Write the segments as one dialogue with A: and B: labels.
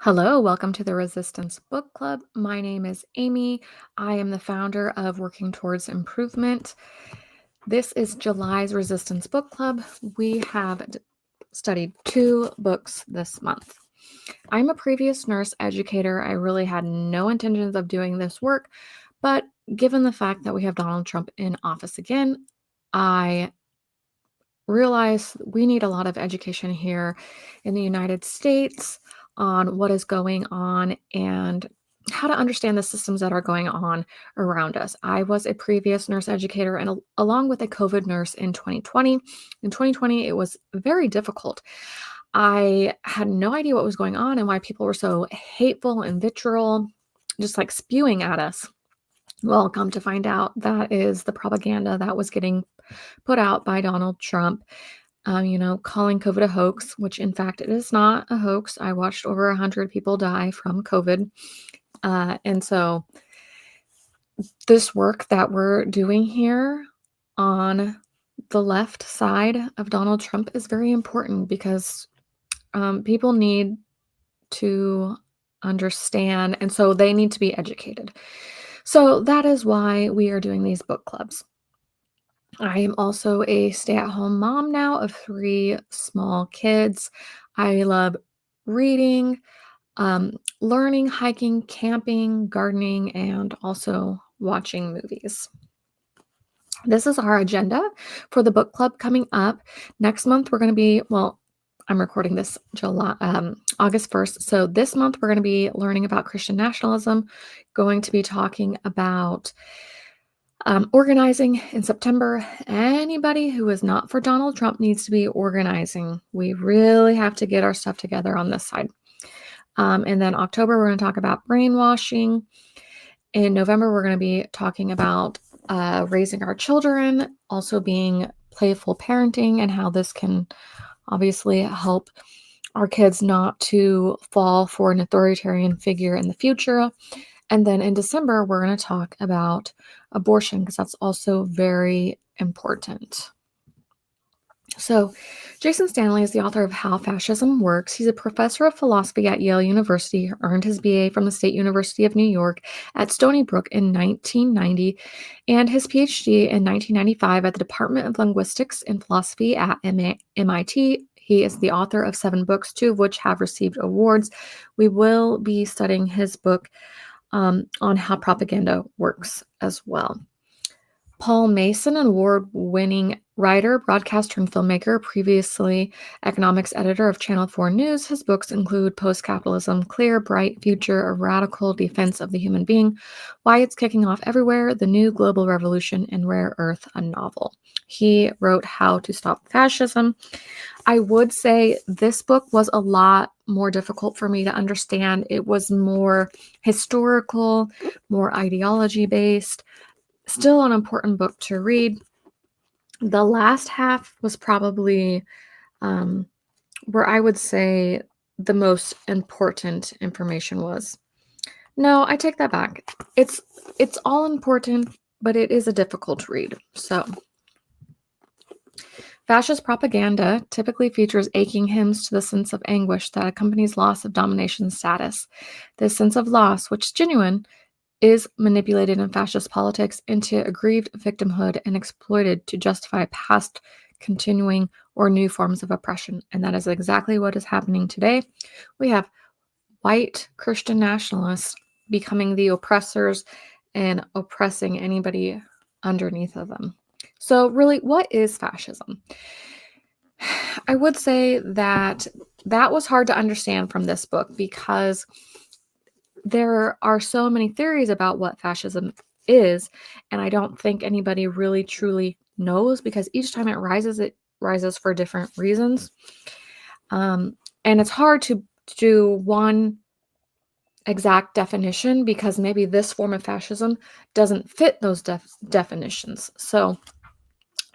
A: Hello, welcome to the Resistance Book Club. My name is Amy. I am the founder of Working Towards Improvement. This is July's Resistance Book Club. We have studied 2 books this month. I'm a previous nurse educator. I really had no intentions of doing this work, but given the fact that we have Donald Trump in office again, I realize we need a lot of education here in the United States on what is going on and how to understand the systems that are going on around us. I was a previous nurse educator and along with a COVID nurse in 2020. In 2020, it was very difficult. I had no idea what was going on and why people were so hateful and vitriol, just like spewing at us. Well, come to find out, that is the propaganda that was getting put out by Donald Trump, calling COVID a hoax, which in fact it is not a hoax. I watched over 100 people die from COVID. And so this work that we're doing here on the left side of Donald Trump is very important because people need to understand, and so they need to be educated. So that is why we are doing these book clubs. I am also a stay-at-home mom now of 3 small kids. I love reading, learning, hiking, camping, gardening, and also watching movies. This is our agenda for the book club coming up. Next month, we're going to be, I'm recording this August 1st. So this month, we're going to be learning about Christian nationalism, going to be talking about organizing in September. Anybody who is not for Donald Trump needs to be organizing. We really have to get our stuff together on this side. And then October, we're going to talk about brainwashing. In November, we're going to be talking about raising our children, also being playful parenting, and how this can obviously help our kids not to fall for an authoritarian figure in the future. And then in December, we're going to talk about abortion because that's also very important. So, Jason Stanley is the author of How Fascism Works. He's a professor of philosophy at Yale University, earned his BA from the State University of New York at Stony Brook in 1990, and his PhD in 1995 at the Department of Linguistics and Philosophy at MIT. He is the author of 7 books, 2 of which have received awards. We will be studying his book on how propaganda works as well. Paul Mason, an award-winning writer, broadcaster, and filmmaker, previously economics editor of Channel 4 News. His books include Post-Capitalism, Clear, Bright Future, A Radical Defense of the Human Being, Why It's Kicking Off Everywhere, The New Global Revolution, and Rare Earth, a novel. He wrote How to Stop Fascism. I would say this book was a lot more difficult for me to understand. It was more historical, more ideology-based. Still an important book to read. The last half was probably where I would say the most important information was. No, I take that back. It's all important, but it is a difficult read. So, fascist propaganda typically features aching hymns to the sense of anguish that accompanies loss of domination status. This sense of loss, which is genuine, is manipulated in fascist politics into aggrieved victimhood and exploited to justify past, continuing, or new forms of oppression. And that is exactly what is happening today. We have white Christian nationalists becoming the oppressors and oppressing anybody underneath of them. So really, what is fascism? I would say that was hard to understand from this book because there are so many theories about what fascism is, and I don't think anybody really truly knows because each time it rises for different reasons. And it's hard to do one exact definition because maybe this form of fascism doesn't fit those definitions. So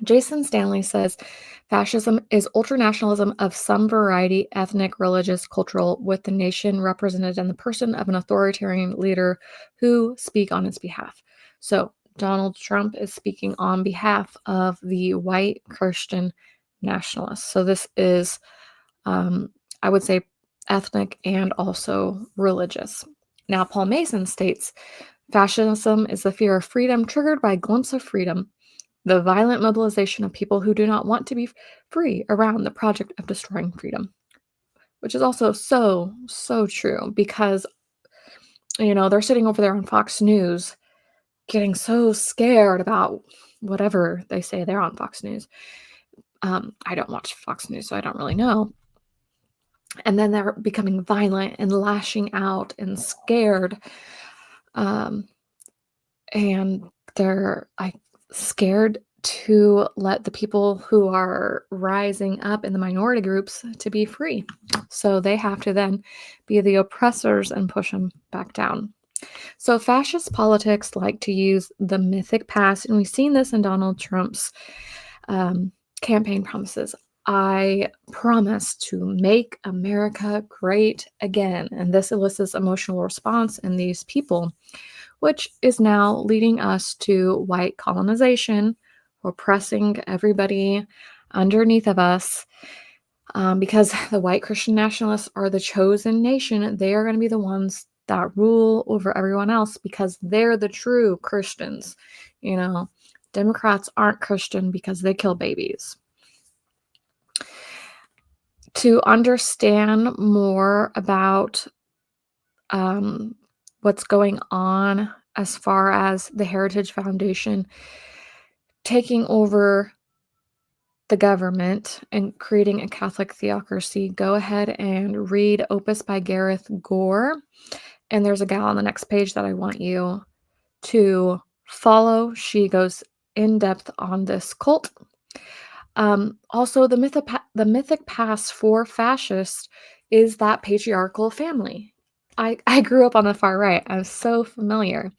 A: Jason Stanley says fascism is ultranationalism of some variety, ethnic, religious, cultural, with the nation represented in the person of an authoritarian leader who speak on its behalf. So Donald Trump is speaking on behalf of the white Christian nationalists. So this is, I would say, ethnic, and also religious. Now, Paul Mason states, fascism is the fear of freedom triggered by a glimpse of freedom, the violent mobilization of people who do not want to be free around the project of destroying freedom, which is also so true because, they're sitting over there on Fox News getting so scared about whatever they say. They're on Fox News. I don't watch Fox News, so I don't really know. And then they're becoming violent and lashing out and scared. And they're like scared to let the people who are rising up in the minority groups to be free. So they have to then be the oppressors and push them back down. So fascist politics like to use the mythic past, and we've seen this in Donald Trump's campaign promises. I promise to make America great again. And this elicits emotional response in these people, which is now leading us to white colonization, oppressing everybody underneath of us. Because the white Christian nationalists are the chosen nation, they are going to be the ones that rule over everyone else because they're the true Christians. Democrats aren't Christian because they kill babies. To understand more about what's going on as far as the Heritage Foundation taking over the government and creating a Catholic theocracy, go ahead and read Opus by Gareth Gore. And there's a gal on the next page that I want you to follow. She goes in depth on this cult. Also, the mythic past for fascists is that patriarchal family. I grew up on the far right. I'm so familiar.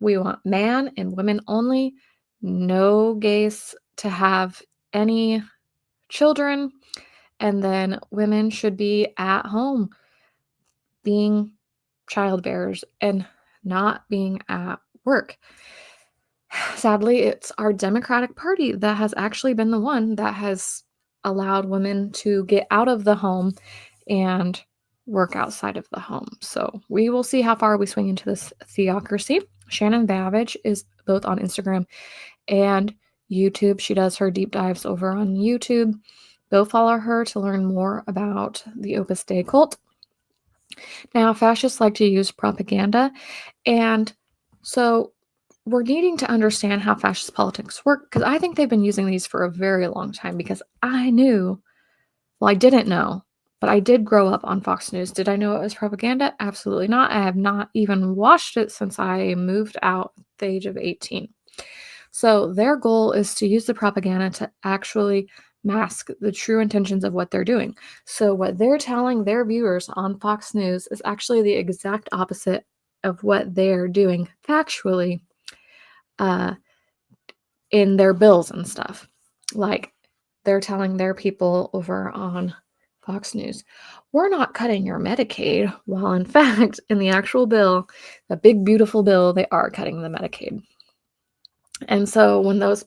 A: We want man and women only, no gays to have any children, and then women should be at home being child bearers and not being at work. Sadly, it's our Democratic Party that has actually been the one that has allowed women to get out of the home and work outside of the home. So we will see how far we swing into this theocracy. Shannon Babbage is both on Instagram and YouTube. She does her deep dives over on YouTube. Go follow her to learn more about the Opus Dei cult. Now, fascists like to use propaganda, and so we're needing to understand how fascist politics work, because I think they've been using these for a very long time, because I didn't know, but I did grow up on Fox News. Did I know it was propaganda? Absolutely not. I have not even watched it since I moved out at the age of 18. So their goal is to use the propaganda to actually mask the true intentions of what they're doing. So what they're telling their viewers on Fox News is actually the exact opposite of what they're doing factually in their bills and stuff. Like they're telling their people over on Fox News, we're not cutting your Medicaid, while in fact, in the actual bill, the big beautiful bill, they are cutting the Medicaid. And so when those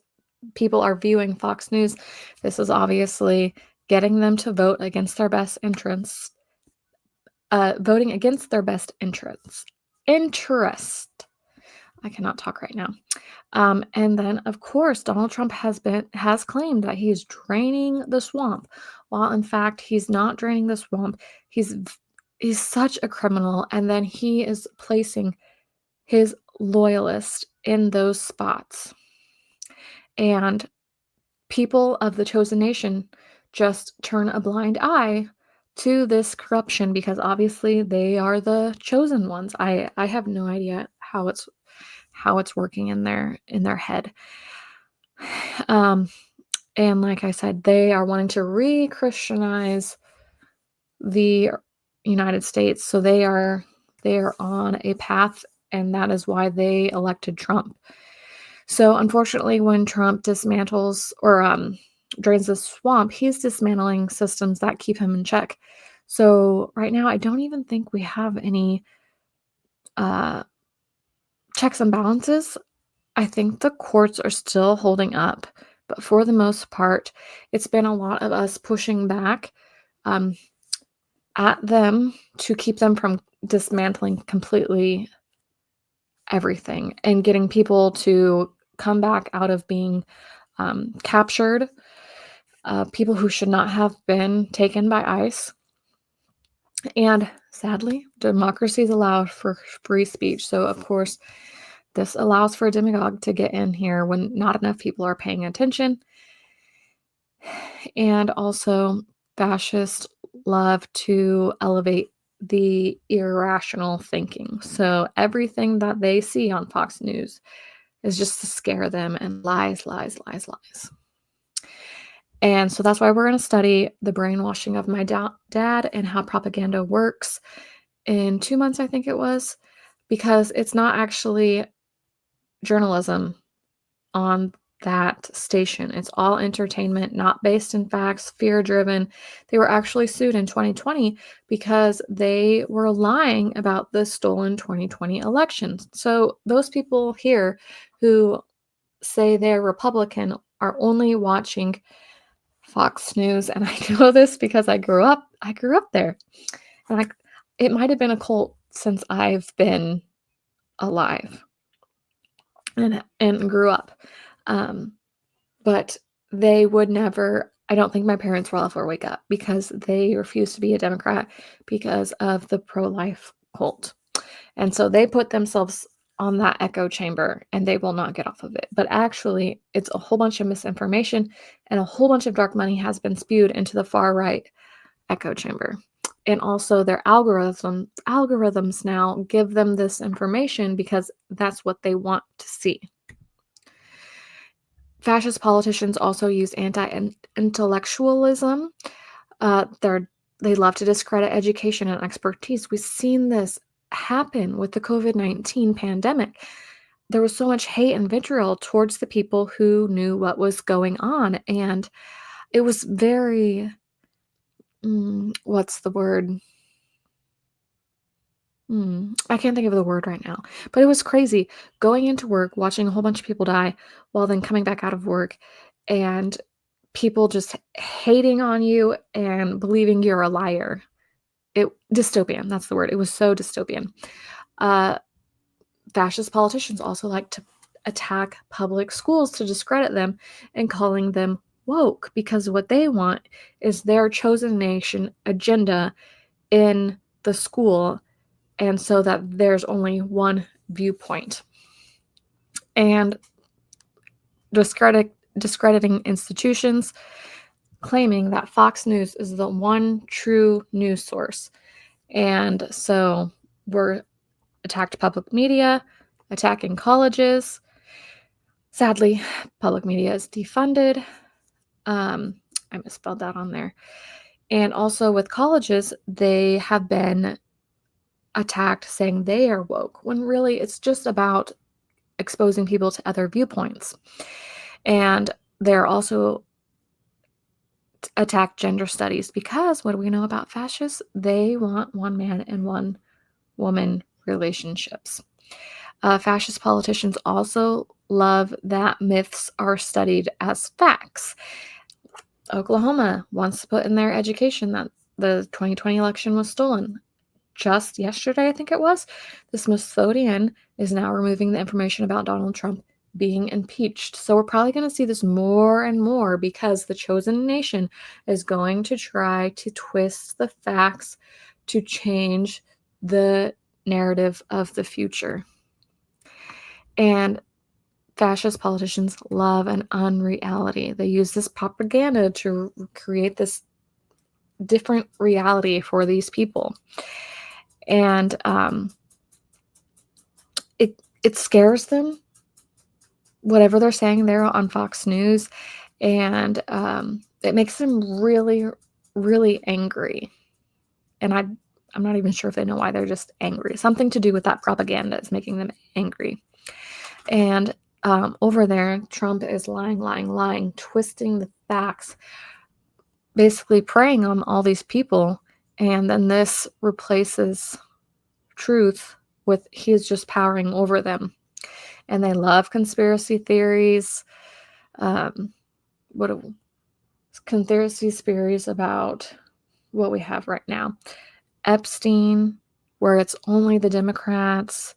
A: people are viewing Fox News, this is obviously getting them to vote against their best interests, voting against their best interest. I cannot talk right now. And then, of course, Donald Trump has claimed that he's draining the swamp, while in fact he's not draining the swamp. He's such a criminal, and then he is placing his loyalists in those spots. And people of the chosen nation just turn a blind eye to this corruption because obviously they are the chosen ones. I have no idea how it's working in their head. And like I said, they are wanting to re-Christianize the United States. So they are on a path, and that is why they elected Trump. So unfortunately, when Trump dismantles or drains the swamp, he's dismantling systems that keep him in check. So right now, I don't even think we have any checks and balances. I think the courts are still holding up, but for the most part, it's been a lot of us pushing back at them to keep them from dismantling completely everything and getting people to come back out of being captured, people who should not have been taken by ICE. And sadly, democracies allow for free speech. So, of course, this allows for a demagogue to get in here when not enough people are paying attention. And also, fascists love to elevate the irrational thinking. So, everything that they see on Fox News is just to scare them, and lies, lies, lies, lies. And so that's why we're going to study the brainwashing of my dad and how propaganda works in 2 months, I think it was, because it's not actually journalism on that station. It's all entertainment, not based in facts, fear-driven. They were actually sued in 2020 because they were lying about the stolen 2020 elections. So those people here who say they're Republican are only watching Fox News, and I know this because I grew up there. And it might have been a cult since I've been alive and grew up. But they would never, I don't think my parents will ever wake up because they refuse to be a Democrat because of the pro-life cult. And so they put themselves on that echo chamber and they will not get off of it. But actually, it's a whole bunch of misinformation and a whole bunch of dark money has been spewed into the far right echo chamber. And also their algorithms now give them this information because that's what they want to see. Fascist politicians also use anti-intellectualism. They love to discredit education and expertise. We've seen this happen with the COVID-19 pandemic. There was so much hate and vitriol towards the people who knew what was going on, and it was very, what's the word? I can't think of the word right now, but it was crazy going into work, watching a whole bunch of people die, while then coming back out of work and people just hating on you and believing you're a liar. Dystopian, that's the word. It was so dystopian. Fascist politicians also like to attack public schools to discredit them and calling them woke because what they want is their chosen nation agenda in the school, and so that there's only one viewpoint. And discrediting institutions, claiming that Fox News is the one true news source. And so we're attacked public media, attacking colleges. Sadly, public media is defunded. I misspelled that on there. And also with colleges, they have been attacked saying they are woke, when really it's just about exposing people to other viewpoints. And they're also attack gender studies because what do we know about fascists? They want one man and one woman relationships. Fascist politicians also love that myths are studied as facts. Oklahoma wants to put in their education that the 2020 election was stolen. Just yesterday, I think it was, the Smithsonian is now removing the information about Donald Trump being impeached. So we're probably going to see this more and more because the chosen nation is going to try to twist the facts to change the narrative of the future. And fascist politicians love an unreality. They use this propaganda to create this different reality for these people. And it scares them, whatever they're saying there on Fox News, and it makes them really, really angry. And I'm not even sure if they know why. They're just angry. Something to do with that propaganda is making them angry. And over there, Trump is lying, twisting the facts, basically preying on all these people. And then this replaces truth with he is just powering over them. And they love conspiracy theories. Conspiracy theories about what we have right now. Epstein, where it's only the Democrats.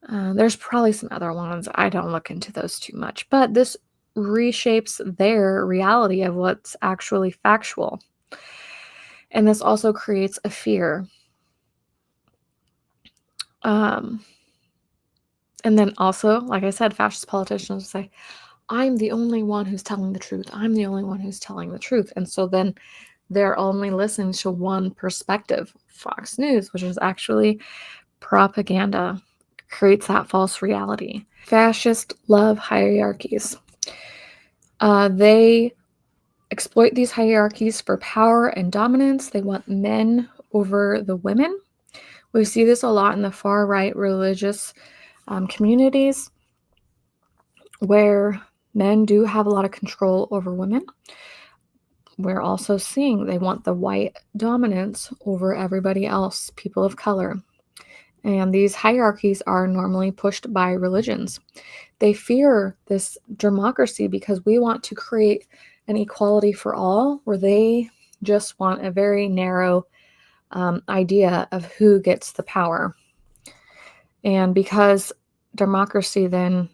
A: There's probably some other ones. I don't look into those too much, but this reshapes their reality of what's actually factual. And this also creates a fear. And then also, like I said, fascist politicians say, I'm the only one who's telling the truth. I'm the only one who's telling the truth. And so then they're only listening to one perspective, Fox News, which is actually propaganda, creates that false reality. Fascists love hierarchies. They exploit these hierarchies for power and dominance. They want men over the women. We see this a lot in the far right religious communities where men do have a lot of control over women. We're also seeing they want the white dominance over everybody else, people of color. And these hierarchies are normally pushed by religions. They fear this democracy because we want to create an equality for all, where they just want a very narrow idea of who gets the power. And because democracy then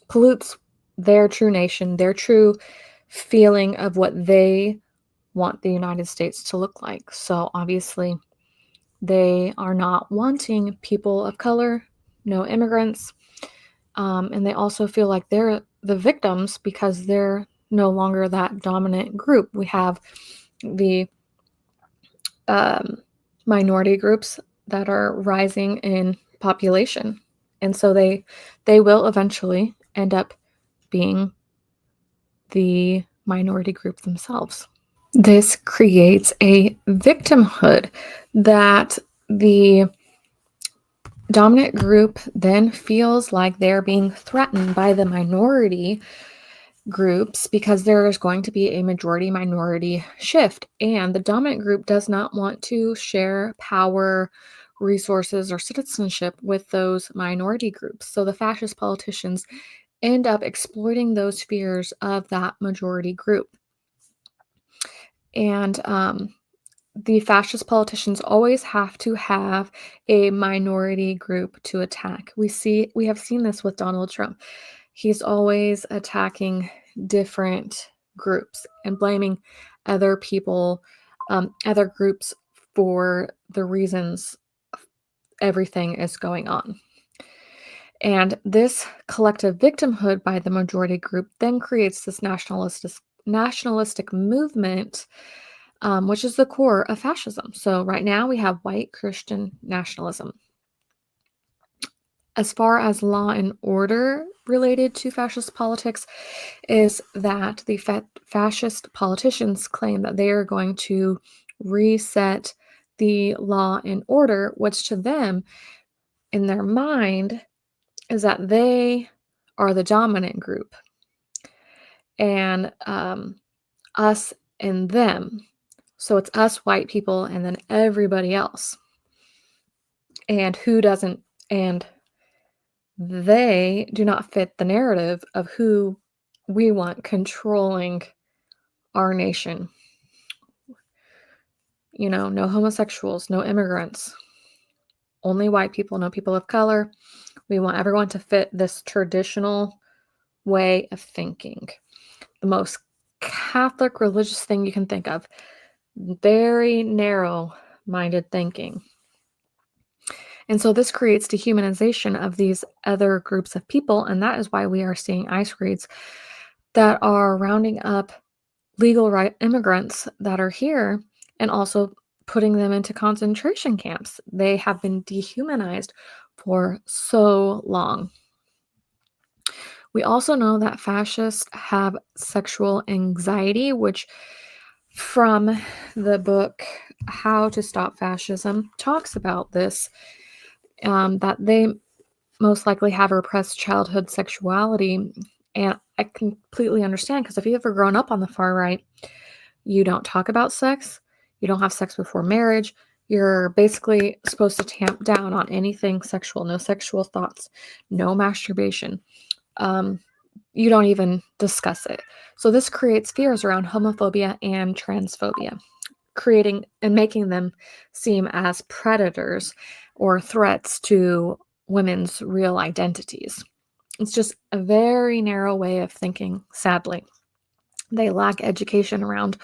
A: pollutes their true nation, their true feeling of what they want the United States to look like. So obviously, they are not wanting people of color, no immigrants, and they also feel like they're the victims because they're no longer that dominant group. We have the minority groups that are rising in population, and so they will eventually end up being the minority group themselves. This creates a victimhood that the dominant group then feels like they're being threatened by the minority groups because there is going to be a majority minority shift, and the dominant group does not want to share power, resources, or citizenship with those minority groups. So the fascist politicians end up exploiting those fears of that majority group. And the fascist politicians always have to have a minority group to attack. We have seen this with Donald Trump. He's always attacking different groups and blaming other people, other groups for the reasons everything is going on. And this collective victimhood by the majority group then creates this nationalistic movement, which is the core of fascism. So right now we have white Christian nationalism. As far as law and order related to fascist politics, is that the fascist politicians claim that they are going to reset the law and order, which to them, in their mind, is that they are the dominant group, and us and them. So it's us white people and then everybody else. And who doesn't, and they do not fit the narrative of who we want controlling our nation. You know, no homosexuals, no immigrants, only white people, no people of color. We want everyone to fit this traditional way of thinking. The most Catholic religious thing you can think of. Very narrow-minded thinking. And so this creates dehumanization of these other groups of people, and that is why we are seeing ICE raids that are rounding up legal right immigrants that are here and also putting them into concentration camps. They have been dehumanized for so long. We also know that fascists have sexual anxiety, which from the book How to Stop Fascism talks about this, that they most likely have repressed childhood sexuality. And I completely understand, because if you've ever grown up on the far right, you don't talk about sex, you don't have sex before marriage, you're basically supposed to tamp down on anything sexual, no sexual thoughts, no masturbation. You don't even discuss it. So this creates fears around homophobia and transphobia, creating and making them seem as predators or threats to women's real identities. It's just a very narrow way of thinking, sadly. They lack education around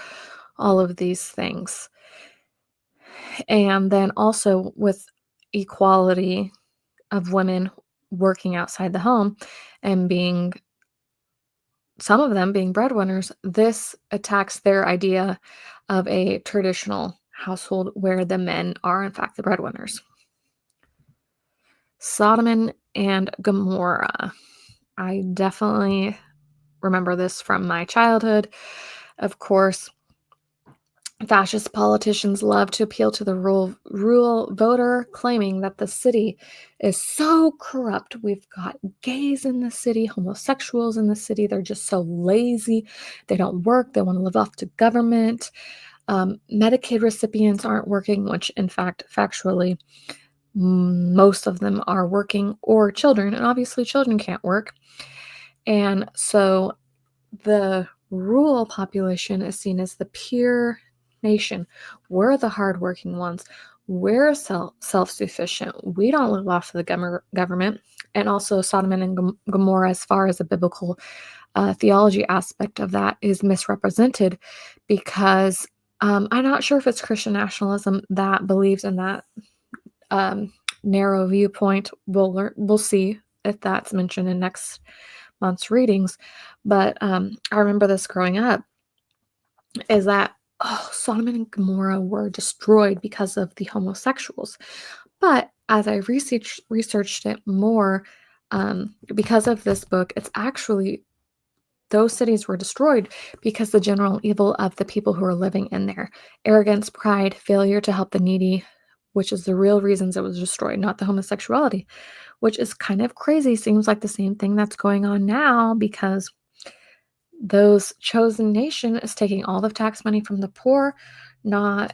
A: all of these things. And then also with equality of women working outside the home and being some of them being breadwinners, this attacks their idea of a traditional household where the men are, in fact, the breadwinners. Sodom and Gomorrah. I definitely remember this from my childhood. Of course, fascist politicians love to appeal to the rural voter, claiming that the city is so corrupt. We've got gays in the city, homosexuals in the city. They're just so lazy. They don't work. They want to live off to government. Medicaid recipients aren't working, which, in fact, factually, most of them are working, or children. And obviously, children can't work. And so the rural population is seen as the pure nation. We're the hardworking ones. We're self-sufficient. We don't live off of the government. And also Sodom and Gomorrah, as far as the biblical theology aspect of that, is misrepresented because I'm not sure if it's Christian nationalism that believes in that narrow viewpoint. We'll see if that's mentioned in next month's readings. But I remember this growing up, is that Sodom and Gomorrah were destroyed because of the homosexuals. But as I researched it more, because of this book, it's actually those cities were destroyed because the general evil of the people who are living in there. Arrogance, pride, failure to help the needy, which is the real reasons it was destroyed, not the homosexuality, which is kind of crazy. Seems like the same thing that's going on now, because those chosen nation is taking all the tax money from the poor, not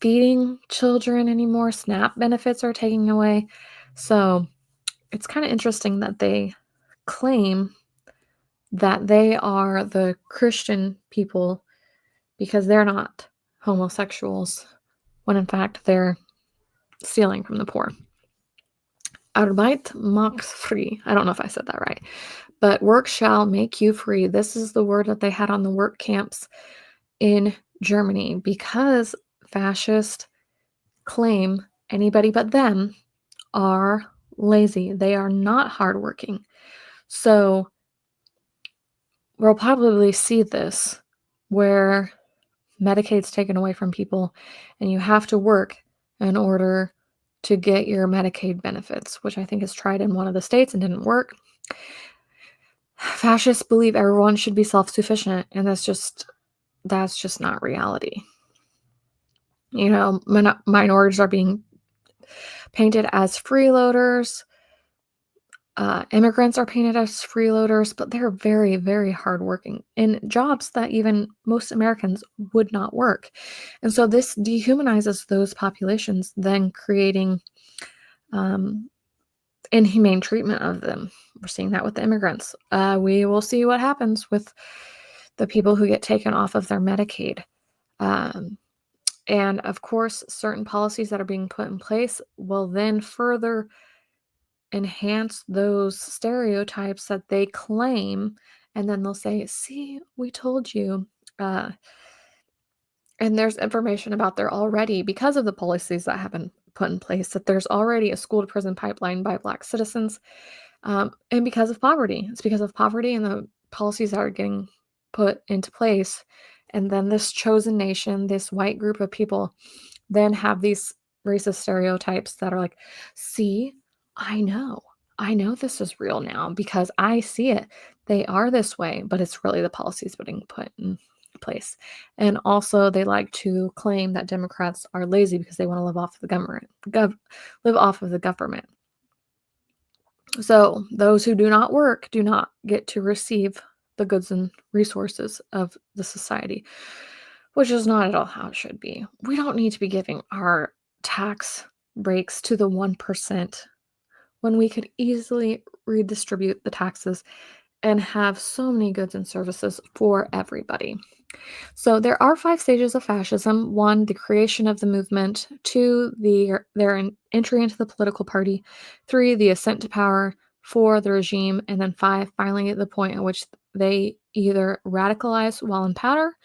A: feeding children anymore. SNAP benefits are taking away. So it's kind of interesting that they claim that they are the Christian people because they're not homosexuals, when in fact they're stealing from the poor. Arbeit macht free. I don't know if I said that right. But work shall make you free. This is the word that they had on the work camps in Germany, because fascists claim anybody but them are lazy. They are not hardworking. So we'll probably see this where Medicaid's taken away from people and you have to work in order to get your Medicaid benefits, which I think is tried in one of the states and didn't work. Fascists believe everyone should be self-sufficient, and that's just not reality. You know, minorities are being painted as freeloaders. Immigrants are painted as freeloaders, but they're very, very hardworking in jobs that even most Americans would not work. And so this dehumanizes those populations, then creating inhumane treatment of them. We're seeing that with the immigrants. We will see what happens with the people who get taken off of their Medicaid. And of course, certain policies that are being put in place will then further enhance those stereotypes that they claim. And then they'll say, see, we told you. And there's information about there already, because of the policies that have been put in place, that there's already a school to prison pipeline by Black citizens. And because of poverty. It's because of poverty and the policies that are getting put into place. And then this chosen nation, this white group of people, then have these racist stereotypes that are like, see, I know this is real now because I see it. They are this way, but it's really the policies being put in place. And also they like to claim that Democrats are lazy because they want to live off of the government, live off of the government. So those who do not work do not get to receive the goods and resources of the society, which is not at all how it should be. We don't need to be giving our tax breaks to the 1% when we could easily redistribute the taxes and have so many goods and services for everybody. So there are 5 stages of fascism. 1, the creation of the movement. 2, entry into the political party. 3, the ascent to power. 4, the regime. And then 5, finally at the point at which they either radicalize while in power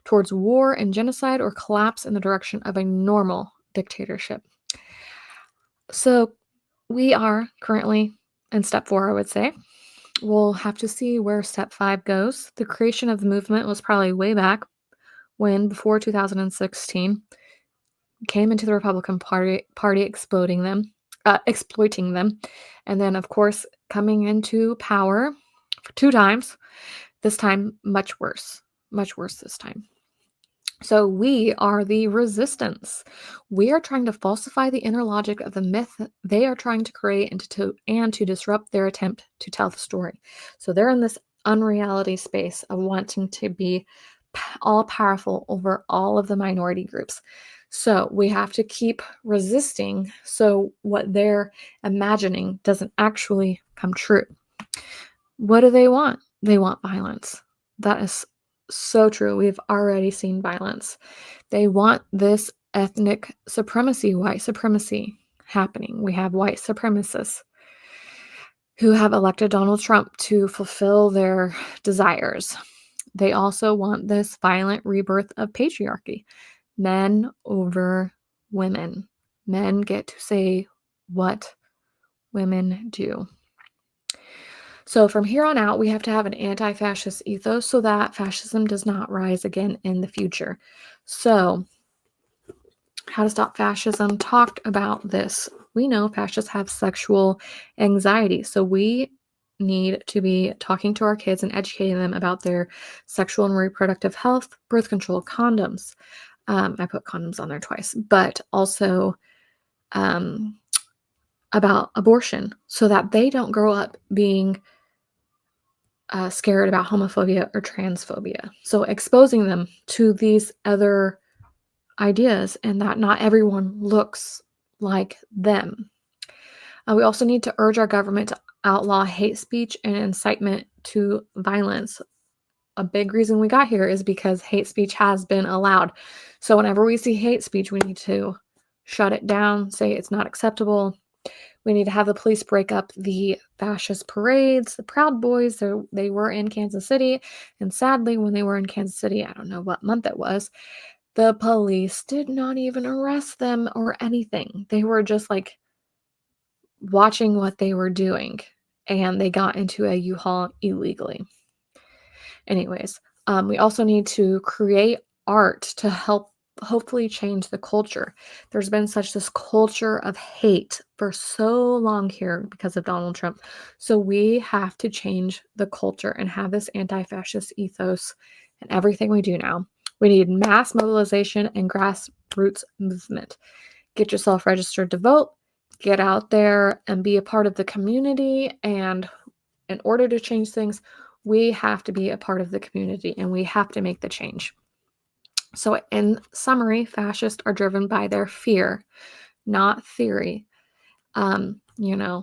A: towards war and genocide or collapse in the direction of a normal dictatorship. So we are currently in step 4, I would say. We'll have to see where step 5 goes. The creation of the movement was probably way back when, before 2016, came into the Republican Party exploiting them, and then, of course, coming into power 2 times, this time much worse this time. So we are the resistance. We are trying to falsify the inner logic of the myth they are trying to create and to disrupt their attempt to tell the story. So they're in this unreality space of wanting to be all powerful over all of the minority groups. So we have to keep resisting so what they're imagining doesn't actually come true. What do they want? They want violence. That is so true. We've already seen violence. They want this ethnic supremacy, white supremacy happening. We have white supremacists who have elected Donald Trump to fulfill their desires. They also want this violent rebirth of patriarchy. Men over women. Men get to say what women do. So from here on out, we have to have an anti-fascist ethos so that fascism does not rise again in the future. So, how to stop fascism talked about this. We know fascists have sexual anxiety, so we need to be talking to our kids and educating them about their sexual and reproductive health, birth control, condoms. I put condoms on there twice, but also about abortion so that they don't grow up being scared about homophobia or transphobia. So exposing them to these other ideas and that not everyone looks like them. We also need to urge our government to outlaw hate speech and incitement to violence. A big reason we got here is because hate speech has been allowed. So whenever we see hate speech, we need to shut it down, say it's not acceptable. We need to have the police break up the fascist parades. The Proud Boys, they were in Kansas City. And sadly, when they were in Kansas City, I don't know what month it was, the police did not even arrest them or anything. They were just like watching what they were doing. And they got into a U-Haul illegally. Anyways, we also need to create art to help hopefully change the culture. There's been such this culture of hate for so long here because of Donald Trump. So we have to change the culture and have this anti-fascist ethos in everything we do now. We need mass mobilization and grassroots movement. Get yourself registered to vote, get out there and be a part of the community. And in order to change things, we have to be a part of the community and we have to make the change. So, in summary, fascists are driven by their fear, not theory.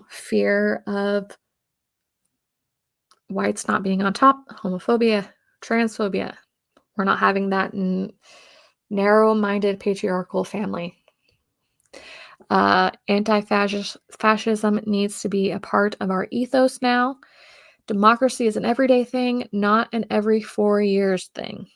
A: Fear of whites not being on top, homophobia, transphobia. We're not having that narrow-minded patriarchal family. Anti-fascism needs to be a part of our ethos now. Democracy is an everyday thing, not an every 4 years thing.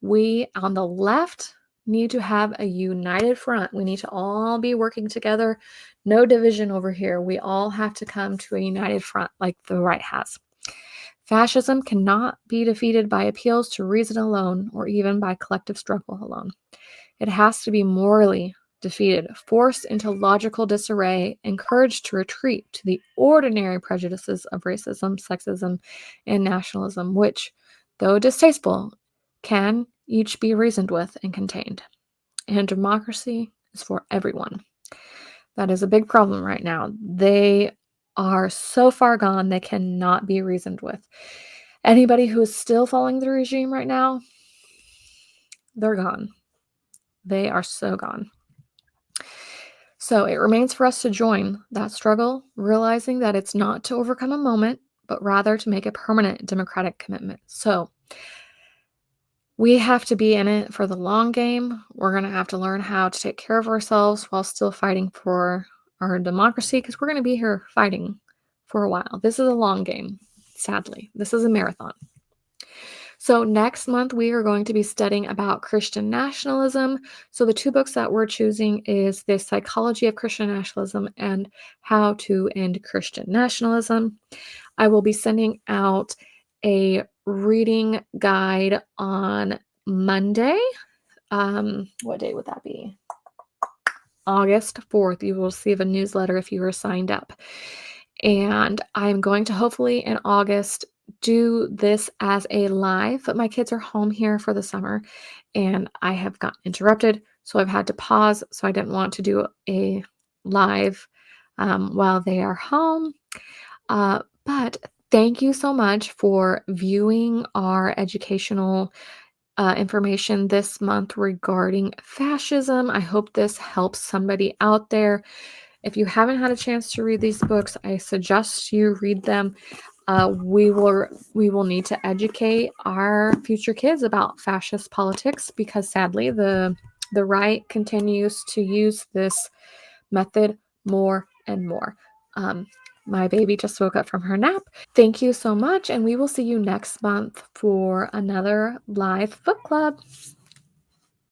A: We on the left need to have a united front. We need to all be working together. No division over here. We all have to come to a united front like the right has. Fascism cannot be defeated by appeals to reason alone or even by collective struggle alone. It has to be morally defeated, forced into logical disarray, encouraged to retreat to the ordinary prejudices of racism, sexism, and nationalism, which, though distasteful, can each be reasoned with and contained. And democracy is for everyone. That is a big problem right now. They are so far gone, they cannot be reasoned with. Anybody who is still following the regime right now, they're gone. They are so gone. So it remains for us to join that struggle, realizing that it's not to overcome a moment, but rather to make a permanent democratic commitment. So We have to be in it for the long game. We're going to have to learn how to take care of ourselves while still fighting for our democracy because we're going to be here fighting for a while. This is a long game, sadly. This is a marathon. So next month we are going to be studying about Christian nationalism. So the two books that we're choosing is The Psychology of Christian Nationalism and How to End Christian Nationalism. I will be sending out a reading guide on Monday. What day would that be? August 4th. You will receive a newsletter if you are signed up. And I'm going to hopefully in August do this as a live, but my kids are home here for the summer and I have gotten interrupted. So I've had to pause. So I didn't want to do a live while they are home. But thank you so much for viewing our educational information this month regarding fascism. I hope this helps somebody out there. If you haven't had a chance to read these books, I suggest you read them. We will need to educate our future kids about fascist politics because sadly the right continues to use this method more and more. My baby just woke up from her nap. Thank you so much, and we will see you next month for another live book club.